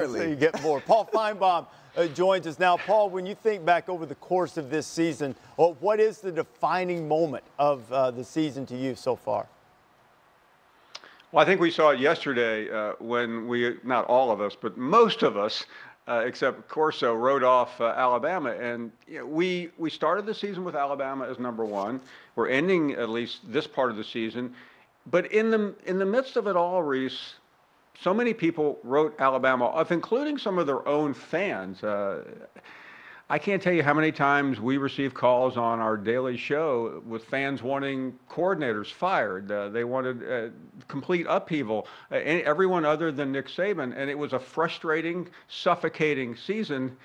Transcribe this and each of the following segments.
Apparently. So you get more. Paul Finebaum joins us now. Paul, when you think back over the course of this season, what is the defining moment of the season to you so far? Well, I think we saw it yesterday when not all of us, but most of us, except Corso, wrote off Alabama. And we started the season with Alabama as number one. We're ending at least this part of the season. But in the midst of it all, Reese, so many people wrote Alabama off, including some of their own fans. I can't tell you how many times we receive calls on our daily show with fans wanting coordinators fired. They wanted complete upheaval, everyone other than Nick Saban. And it was a frustrating, suffocating season.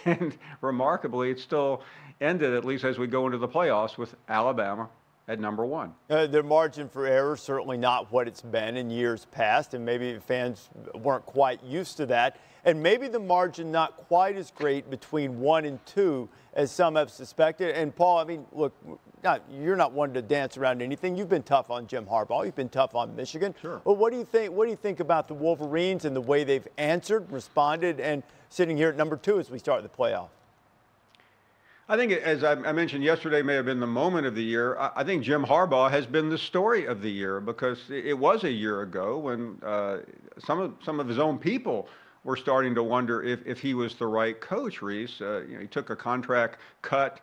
And remarkably, it still ended, at least as we go into the playoffs, with Alabama at number one. Their margin for error is certainly not what it's been in years past, and maybe fans weren't quite used to that. And maybe the margin not quite as great between 1 and 2 as some have suspected. And Paul, I mean, look, you're not one to dance around anything. You've been tough on Jim Harbaugh. You've been tough on Michigan. Sure. But what do you think? What do you think about the Wolverines and the way they've answered, responded, and sitting here at number 2 as we start the playoff? I think, as I mentioned yesterday, may have been the moment of the year. I think Jim Harbaugh has been the story of the year, because it was a year ago when some of his own people were starting to wonder if he was the right coach, Reese. He took a contract cut.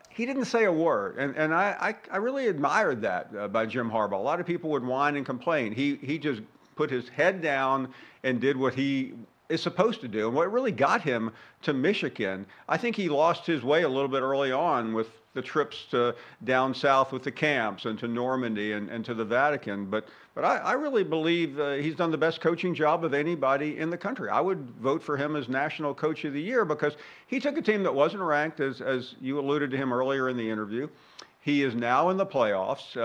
He didn't say a word, and I really admired that by Jim Harbaugh. A lot of people would whine and complain. He just put his head down and did what he is supposed to do. And what really got him to Michigan, I think he lost his way a little bit early on with the trips to down south with the camps and to Normandy and to the Vatican. But I really believe he's done the best coaching job of anybody in the country. I would vote for him as National Coach of the Year, because he took a team that wasn't ranked, as you alluded to him earlier in the interview. He is now in the playoffs.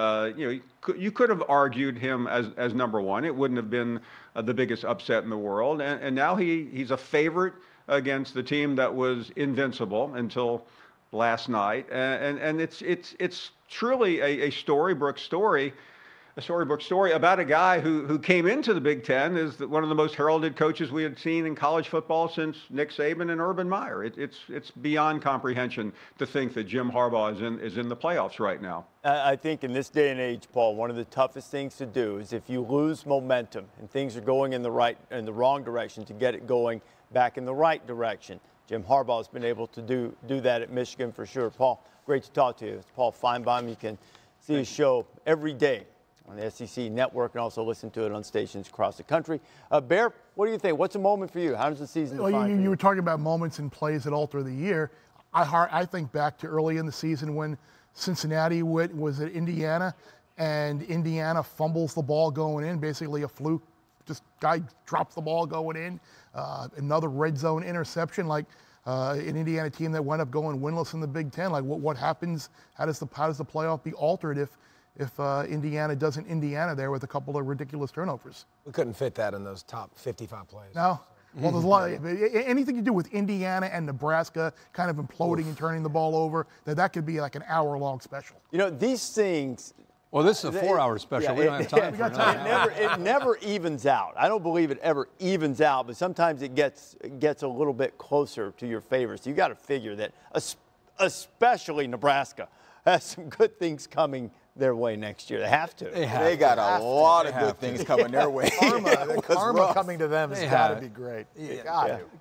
You could have argued him as number one. It wouldn't have been the biggest upset in the world. And now he's a favorite against the team that was invincible until last night. And it's truly a storybook story about a guy who came into the Big Ten as one of the most heralded coaches we had seen in college football since Nick Saban and Urban Meyer. It's beyond comprehension to think that Jim Harbaugh is in the playoffs right now. I think in this day and age, Paul, one of the toughest things to do is if you lose momentum and things are going in the wrong direction, to get it going back in the right direction. Jim Harbaugh has been able to do that at Michigan for sure. Paul, great to talk to you. It's Paul Finebaum. You can see his show every day on the SEC Network and also listen to it on stations across the country. Bear, what do you think? What's a moment for you? How does the season define for you? You were talking about moments and plays that alter the year. I think back to early in the season when Cincinnati was at Indiana, and Indiana fumbles the ball going in, basically a fluke. Just guy drops the ball going in. Another red zone interception, like an Indiana team that wound up going winless in the Big Ten. Like what happens? How does the playoff be altered if Indiana doesn't Indiana there with a couple of ridiculous turnovers? We couldn't fit that in those top 55 plays. No. Well, there's a lot. Anything you do with Indiana and Nebraska kind of imploding and turning the ball over, that could be like an hour-long special. These things. Well, this is a 4-hour special. Yeah, we don't have time for it. It never evens out. I don't believe it ever evens out, but sometimes it gets a little bit closer to your favorites. You got to figure that, especially Nebraska, has some good things coming their way next year. They have to. They got a lot of good things coming their way. Karma coming to them has got to be great.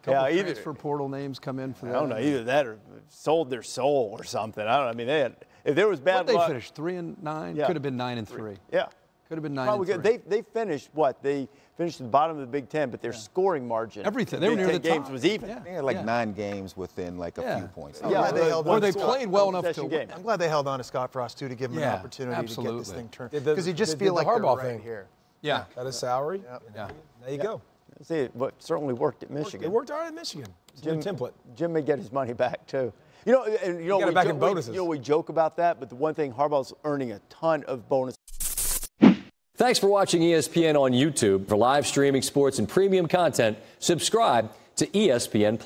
Either for portal names come in for that. I don't know, either that or sold their soul or something. I don't know. I mean, if there was bad luck. They finished 3-9. Could have been 9-3. Yeah. Could have been 9-3. They finished what? They finished at the bottom of the Big Ten, but their scoring margin. Everything. They were near the top. games was even. They had like 9 games within like a few points. They played well enough to win. I'm glad they held on to Scott Frost, too, to give him an opportunity to get this thing turned. Because you just did feel like the Harbaugh they're right thing here. Yeah. Got a salary. Yeah. There you go. See, it certainly worked at Michigan. It worked hard at Michigan. It's a good template. Jim may get his money back, too. We joke about that, but the one thing, Harbaugh's earning a ton of bonuses. Thanks for watching ESPN on YouTube. For live streaming sports and premium content, subscribe to ESPN+.